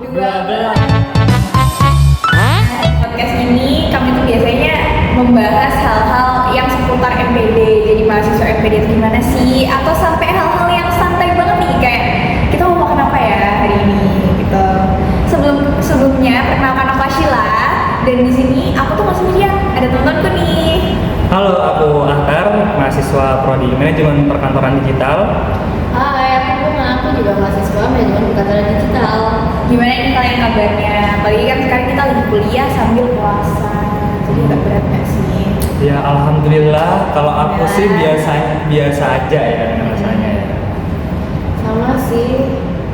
Podcast ini kami tuh biasanya membahas hal-hal yang seputar MPD. Jadi mahasiswa MPD itu gimana sih? Atau sampai hal-hal yang santai banget nih, kayak kita mau makan apa ya hari ini gitu. Sebelumnya perkenalkan aku Ashila, dan di sini aku tuh masih sendirian. Ada teman-temanku nih. Halo, aku Ahtar, mahasiswa Prodi Manajemen Perkantoran Digital. Hai, aku juga mahasiswa manajemen perkantoran digital. Gimana nih kalian kabarnya? Apalagi kan sekarang kita lagi kuliah sambil puasa, jadi agak berat nggak sih? Ya, alhamdulillah. Kalau aku sih biasa aja ya rasanya. Sama sih,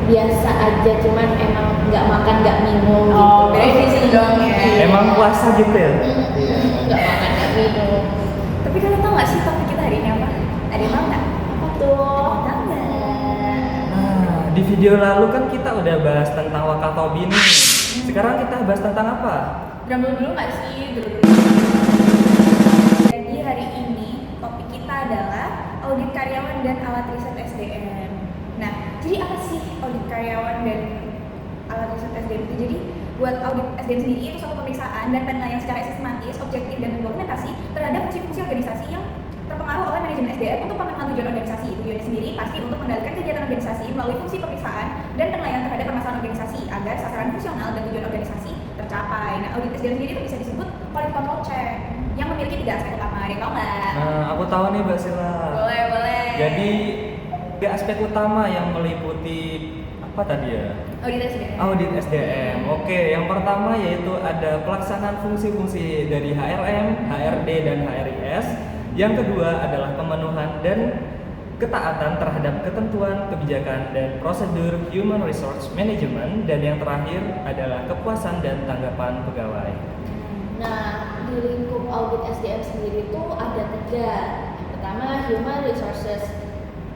biasa aja, cuman emang nggak makan nggak minum. Oh, gitu. beda sih dong ya. Emang puasa gitu ya? Nggak makan nggak minum. Tapi kalian tau nggak sih topik kita hari ini apa? Ada yang tahu nggak? Apa tuh? Tahu nggak? Nah, di video lalu kan kita udah bahas tentang Wakatobi nih. Sekarang kita bahas tentang apa? Drum dulu nggak sih? Dulu. Jadi hari ini topik kita adalah audit karyawan dan alat riset SDM. Nah, jadi apa sih audit karyawan dan alat riset SDM itu? Jadi buat audit SDM sendiri itu suatu pemeriksaan dan penilaian secara sistematis, objektif, dan berdokumentasi terhadap fungsi-fungsi organisasi yang terpengaruh oleh manajemen SDM untuk pemenuhan tujuan organisasi. Tujuannya sendiri pasti untuk mengendalikan kegiatan organisasi melalui fungsi pemeriksaan dan penilaian terhadap permasalahan organisasi agar sasaran fungsional dan tujuan organisasi tercapai. Nah, audit SDM sendiri itu bisa disebut quality control check yang memiliki 3 aspek utama. Ada yang tahu nggak? Nah, aku tahu nih Mbak Sila. Boleh. Jadi, 3 aspek utama yang meliputi apa tadi ya? Audit SDM. Audit SDM. Oke, yang pertama yaitu ada pelaksanaan fungsi-fungsi dari HRM, HRD, dan HRIS. Yang kedua adalah pemenuhan dan ketaatan terhadap ketentuan, kebijakan, dan prosedur Human Resource Management. Dan yang terakhir adalah kepuasan dan tanggapan pegawai. Nah, di lingkup audit SDM sendiri itu ada 3. Yang pertama Human Resources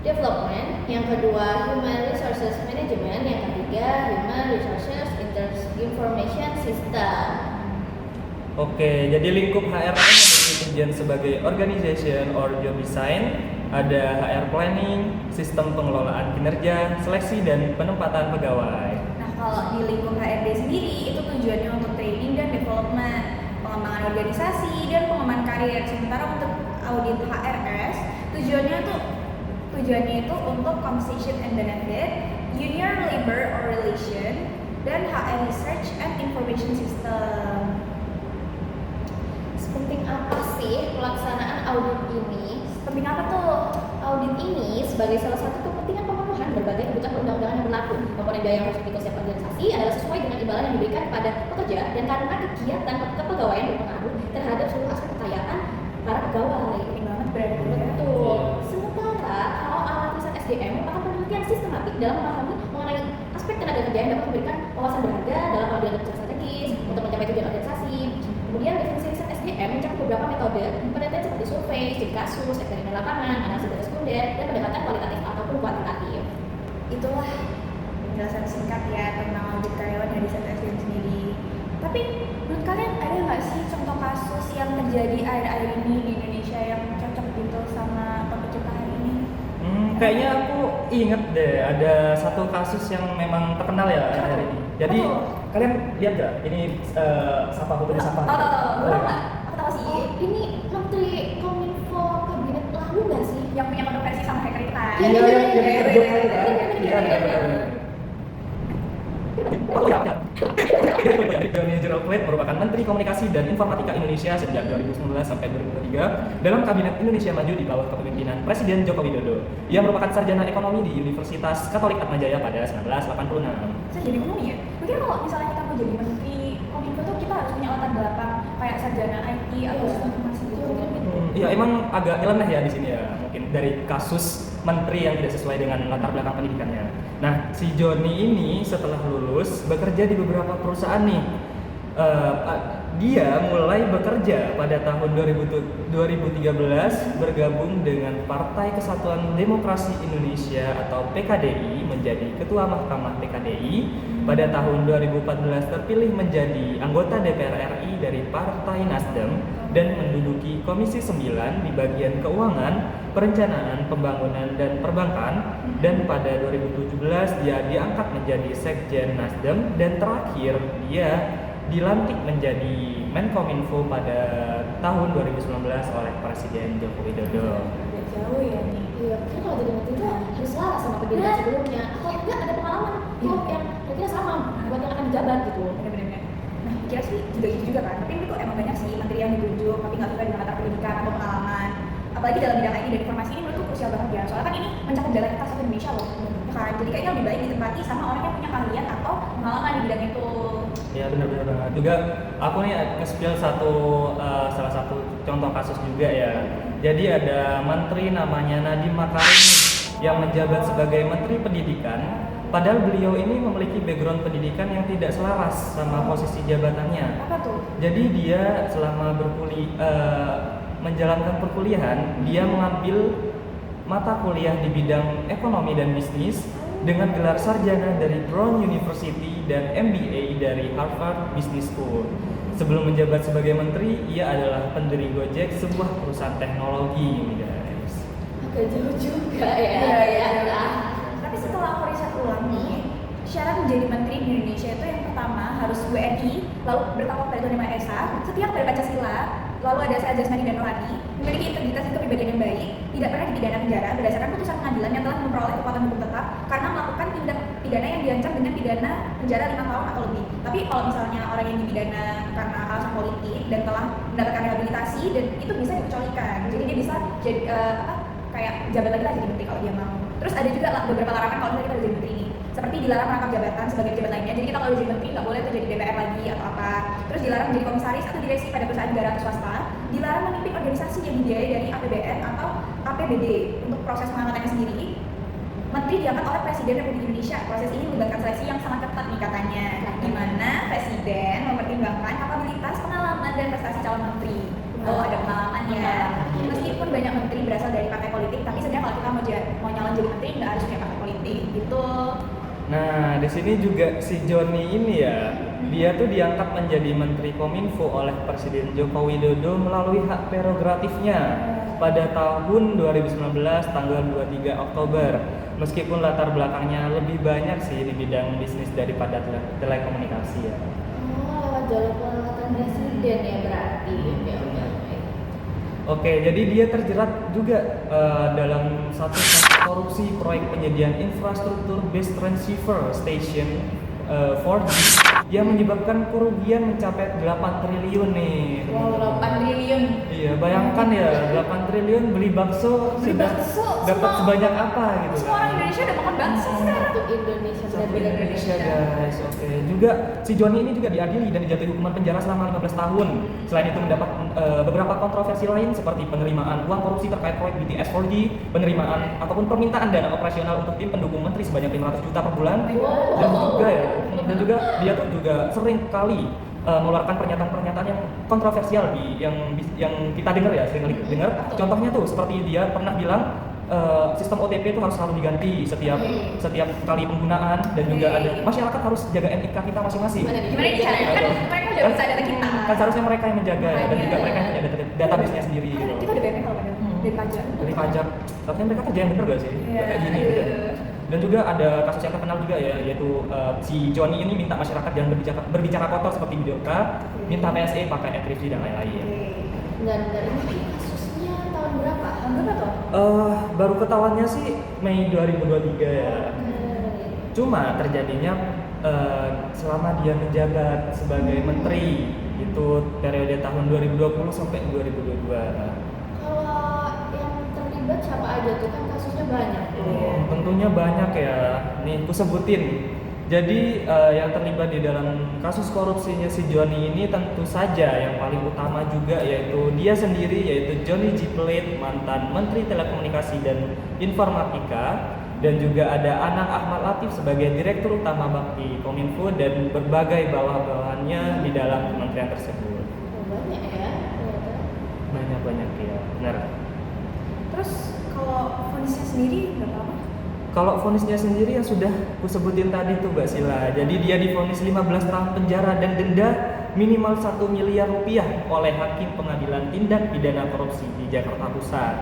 Development, yang kedua Human Resources Management, yang ketiga Human Resources Information System. Oke, jadi lingkup HRM memiliki tujuan sebagai organization or job design, ada HR planning, sistem pengelolaan kinerja, seleksi dan penempatan pegawai. Nah, kalau di lingkup HRD sendiri itu tujuannya untuk training dan development, pengembangan organisasi dan pengembangan karir. Sementara untuk audit HRS tujuannya itu untuk compensation and benefit, union labor or relation, dan HR research and information system. Penting apa sih pelaksanaan audit ini? Penting apa tuh? Audit ini sebagai salah satu kepentingan pemenuhan berbagai kebutuhan perundang-undangan yang berlaku. Komponen biaya yang harus diikuti setiap organisasi adalah sesuai dengan imbalan yang diberikan kepada pekerja dan karena kegiatan kepegawaian berpengaruh terhadap seluruh aspek kekayaan para pegawai. Penting banget berarti. Betul. Sementara kalau alat riset SDM merupakan penelitian sistematik dalam memahami mengenai aspek tenaga kerja yang dapat memberikan wawasan berharga dalam pengambilan keputusan strategis untuk mencapai tujuan organisasi. Kemudian definisi riset SDM mencakup beberapa metode penelitian seperti survei, studi kasus, eksperimen lapangan, analisis data sekunder, dan pendekatan kualitatif ataupun kuantitatif. Itulah penjelasan singkat ya tentang audit karyawan dari riset SDM sendiri. Tapi menurut kalian ada nggak sih contoh kasus yang terjadi akhir-akhir ini di Indonesia yang cocok gitu sama topik kita hari ini? Kayaknya aku inget deh ada satu kasus yang memang terkenal ya akhir ini. Jadi kalian lihat gak? Ini Sapa Putri Sapa. Tahu. Oh, Tahu ya. nggak? Aku tahu sih. Oh, ini Menteri Kominfo kabinet lalu nggak sih? Yang punya kontroversi sama hacker kita. Iya, Direktur Manager Outlet merupakan Menteri Komunikasi dan Informatika Indonesia sejak 2019 sampai 2023 dalam Kabinet Indonesia Maju di bawah kepemimpinan Presiden Joko Widodo. Ia merupakan sarjana ekonomi di Universitas Katolik Atmajaya pada 1986. Saya jadi ekonomi ya. Mungkin kalau misalnya kita mau jadi menteri kominfo tuh kita harus punya latar belakang kayak sarjana IT atau sistem informasi gitu. Iya, emang agak nyeleneh ya di sini ya. Mungkin dari kasus menteri yang tidak sesuai dengan latar belakang pendidikannya. Nah, si Joni ini setelah lulus bekerja di beberapa perusahaan nih. Dia mulai bekerja pada tahun 2013 bergabung dengan Partai Kesatuan Demokrasi Indonesia atau PKDI menjadi Ketua Mahkamah PKDI. Pada tahun 2014 terpilih menjadi anggota DPR RI dari Partai Nasdem dan menduduki Komisi 9 di bagian Keuangan, Perencanaan, Pembangunan, dan Perbankan. Dan pada 2017 dia diangkat menjadi Sekjen Nasdem, dan terakhir dia dilantik menjadi Menkominfo pada tahun 2019 oleh Presiden Joko Widodo. Agak jauh ya nih. Iya, mungkin kalau jadi menteri itu harus selaras sama pemerintahan sebelumnya, atau enggak ada pengalaman tuh yang kira-kira sama buat yang akan dijabat gitu. Bener-bener. Nah, kira sih juga gitu juga kan. Tapi itu emang banyak sih menteri yang ditunjuk tapi nggak sesuai dengan latar pendidikan atau pengalaman. Apalagi dalam bidang IT dan informasi ini menurutku krusial banget ya. Soalnya kan ini mencakup jalan kita satu Indonesia loh. Ya kan? Jadi kayaknya lebih baik ditempati sama orang yang punya keahlian atau pengalaman di bidang itu. Ya benar-benar banget. Juga aku nih nge-spill salah satu contoh kasus juga ya. Jadi ada menteri namanya Nadiem Makarim yang menjabat sebagai Menteri Pendidikan. Padahal beliau ini memiliki background pendidikan yang tidak selaras sama posisi jabatannya. Apa tuh? Jadi dia selama menjalankan perkuliahan, dia mengambil mata kuliah di bidang ekonomi dan bisnis dengan gelar sarjana dari Brown University dan MBA dari Harvard Business School. Sebelum menjabat sebagai menteri, ia adalah pendiri Gojek, sebuah perusahaan teknologi ini guys. Agak jauh juga ya. Iya. Tapi setelah aku riset ulang nih, syarat menjadi menteri di Indonesia itu yang pertama harus WNI, lalu bertakwa pada Tuhan Yang Maha Esa, setia kepada Pancasila, lalu ada sehat jasmani dan rohani, memiliki integritas dan kepribadian yang baik, tidak pernah dipidana penjara berdasarkan putusan pengadilan yang telah memperoleh kekuatan hukum tetap karena melakukan tindak pidana yang diancam dengan pidana penjara 5 tahun atau lebih. Tapi kalau misalnya orang yang dipidana karena alasan politik dan telah mendapatkan rehabilitasi, dan itu bisa dikecualikan, jadi dia bisa jadi kayak jabat lagi lah jadi menteri kalau dia mau. Terus ada juga beberapa larangan kalau misalnya kita udah jadi menteri ini, seperti dilarang merangkap jabatan sebagai pejabat lainnya. Jadi kita kalau udah jadi menteri nggak boleh tuh jadi DPR lagi atau apa. Terus dilarang menjadi komisaris atau direksi pada perusahaan negara atau swasta. Dilarang memimpin organisasi yang dibiayai dari APBN atau APBD. Untuk proses pengangkatannya sendiri, menteri diangkat oleh Presiden Republik Indonesia. Proses ini melibatkan seleksi yang sangat ketat nih katanya, di mana Presiden mempertimbangkan kapabilitas, pengalaman, dan prestasi calon menteri. Oh, ada pengalamannya. Meskipun banyak menteri berasal dari partai politik, tapi sebenarnya kalau kita mau nyalon jadi menteri nggak harus punya partai politik gitu. Nah, di sini juga si Joni ini ya, dia tuh diangkat menjadi Menteri Kominfo oleh Presiden Joko Widodo melalui hak prerogatifnya pada tahun 2019 tanggal 23 Oktober. Meskipun latar belakangnya lebih banyak sih di bidang bisnis daripada telekomunikasi ya. Oh, lewat jalur pengangkatan presiden ya berarti. Oke, jadi dia terjerat juga dalam satu kasus korupsi proyek penyediaan infrastruktur base transceiver station 4G yang menyebabkan kerugian mencapai 8 triliun nih. Wow, 8 triliun. Iya, bayangkan ya, 8 triliun beli bakso sudah dapat sebanyak apa gitu. Semua orang Indonesia udah makan bakso sekarang. Satu Indonesia Satu benar-benar Indonesia guys, oke. Juga si Joni ini juga diadili dan dijatuhi hukuman penjara selama 15 tahun. Selain itu mendapat beberapa kontroversi lain seperti penerimaan uang korupsi terkait proyek BTS 4G, penerimaan ataupun permintaan dana operasional untuk tim pendukung menteri sebanyak 500 juta per bulan. Dan juga dia tuh juga sering kali mengeluarkan pernyataan-pernyataan yang kontroversial yang kita dengar ya, sering kali dengar. Contohnya tuh seperti dia pernah bilang sistem OTP itu harus selalu diganti setiap kali penggunaan, dan juga ada masyarakat harus jaga NIK kita masing-masing. Gimana ini caranya? Kan mereka udah bisa data kita. Kan seharusnya mereka yang menjaga ya, dan juga mereka yang punya database-nya sendiri Kan gitu. kita udah BPK loh padahal, dari pajak. Dari pajak, harusnya mereka kerja yang bener gak sih? Iya, Kayak gini aduh. gitu. Dan juga ada kasus yang terkenal juga ya, yaitu si Joni ini minta masyarakat jangan berbicara kotor seperti video minta PSE pakai ekripsi dan lain-lain. Dan ini kasusnya tahun berapa? Tahun berapa tuh? Baru ketahuannya sih Mei 2023 ya. Cuma terjadinya selama dia menjabat sebagai menteri, itu periode tahun 2020 sampai 2022. Kalau yang terlibat siapa aja tuh, kan kasusnya banyak tuh. Tentunya banyak ya. Nih aku sebutin. Jadi yang terlibat di dalam kasus korupsinya si Joni ini tentu saja yang paling utama juga yaitu dia sendiri, yaitu Johnny G. Plate, mantan Menteri Telekomunikasi dan Informatika, dan juga ada Anang Ahmad Latif sebagai Direktur Utama Bakti Kominfo dan berbagai bawah-bawahannya di dalam kementerian tersebut. Banyak ya ternyata. Banyak ya, benar. Terus kalau vonisnya sendiri berapa lama? Kalau vonisnya sendiri yang sudah kusebutin tadi tuh Mbak Sila. Jadi dia divonis 15 tahun penjara dan denda minimal 1 miliar rupiah oleh Hakim Pengadilan Tindak Pidana Korupsi di Jakarta Pusat.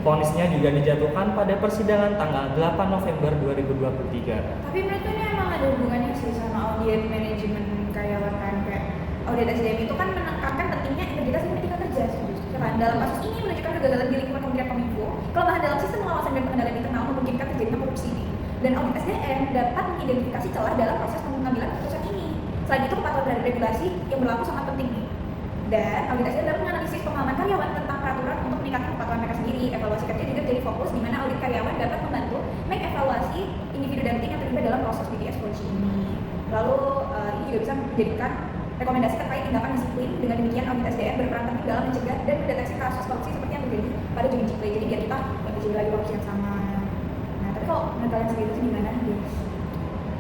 Vonisnya juga dijatuhkan pada persidangan tanggal 8 November 2023. Tapi menurutku ini emang ada hubungannya sih sama audit manajemen karyawan kan, kayak audit SDM itu kan menekankan pentingnya integritas dan etika kerja. Kan dalam kasus ini menunjukkan kegagalan di lingkungan Kementerian Kominfo, kelemahan dalam sistem pengawasan dan pengendalian internal memungkinkan terjadinya korupsi. Dan audit SDM dapat mengidentifikasi celah dalam proses pengambilan keputusan ini. Selain itu, kepatuhan terhadap regulasi yang berlaku sangat penting nih. Dan audit SDM dapat menganalisis pengalaman karyawan tentang peraturan untuk meningkatkan kepatuhan mereka sendiri. Evaluasi kerja juga jadi fokus di mana audit karyawan dapat membantu mengevaluasi individu dan tim yang terlibat dalam proses BTS polisi ini. Lalu ini juga bisa menjadikan rekomendasi terkait tindakan disiplin. Dengan demikian audit SDM berperan penting dalam mencegah dan mendeteksi kasus korupsi seperti yang terjadi pada Juni Ciplay. Jadi biar kita nggak terjadi lagi korupsi yang sama. Nah, tapi kalau menurut kalian sendiri itu gimana, guys?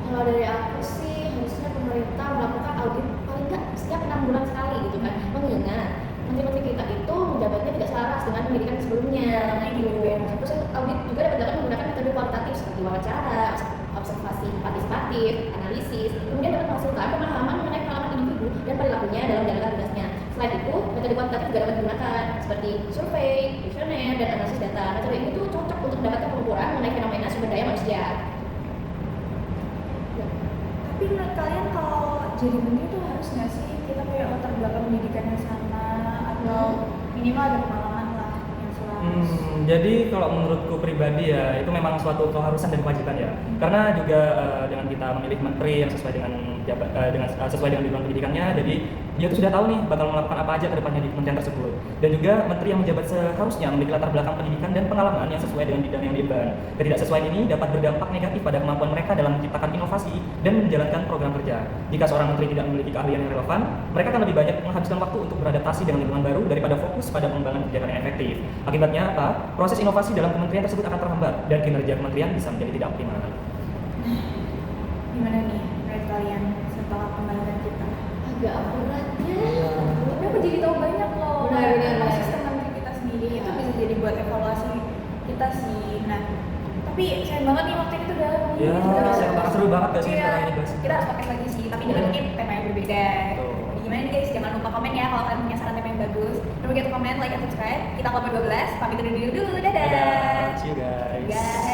Kalau dari aku sih harusnya pemerintah melakukan audit paling nggak setiap 6 bulan sekali gitu kan. Mengingat menteri-menteri kita itu menjabatnya tidak selaras dengan pendidikan sebelumnya. Terus audit juga dapat dilakukan menggunakan metode kualitatif seperti wawancara, observasi partisipatif, analisis, kemudian dapat menghasilkan pemahaman mengenai pengalaman individu dan perilakunya dalam menjalankan tugasnya. Selain itu, metode kuantitatif juga dapat digunakan seperti survei, kuesioner, dan analisis data. Metode ini tuh cocok untuk mendapatkan pengukuran mengenai fenomena sumber daya manusia. Tapi menurut kalian kalau jadi menteri itu harus nggak sih kita punya latar belakang pendidikan yang sama atau minimal ada pengalaman lah yang selaras? Jadi kalau menurutku pribadi ya itu memang suatu keharusan dan kewajiban ya. Karena juga dengan kita memilih menteri yang sesuai dengan sesuai dengan bidang pendidikannya, jadi dia tuh sudah tahu nih bakal melakukan apa aja ke depannya di kementerian tersebut. Dan juga menteri yang menjabat seharusnya memiliki latar belakang pendidikan dan pengalaman yang sesuai dengan bidang yang diemban. Ketidaksesuaian ini dapat berdampak negatif pada kemampuan mereka dalam menciptakan inovasi dan menjalankan program kerja. Jika seorang menteri tidak memiliki keahlian yang relevan, mereka akan lebih banyak menghabiskan waktu untuk beradaptasi dengan lingkungan baru daripada fokus pada pengembangan kebijakan yang efektif. Akibatnya apa? Proses inovasi dalam kementerian tersebut akan terhambat dan kinerja kementerian bisa menjadi tidak optimal. Gimana nih menurut kalian setelah pembahasan kita? Agak berat ya. Tapi aku jadi tahu banyak loh Benar. sistem menteri kita sendiri itu bisa jadi buat evaluasi kita sih. Nah, tapi sayang banget nih waktu itu udah habis. Ya, Udah habis. seru banget gak sih Iya, sekarang ini guys? kita harus podcast lagi sih, tapi dengan mungkin tema yang berbeda. Betul. Jadi gimana nih guys? Jangan lupa komen ya kalau kalian punya saran tema yang bagus. Don't forget to comment, like, and subscribe. Kita kelompok 12, pamit undur diri dulu. Dadah. Dadah, see you guys. Guys.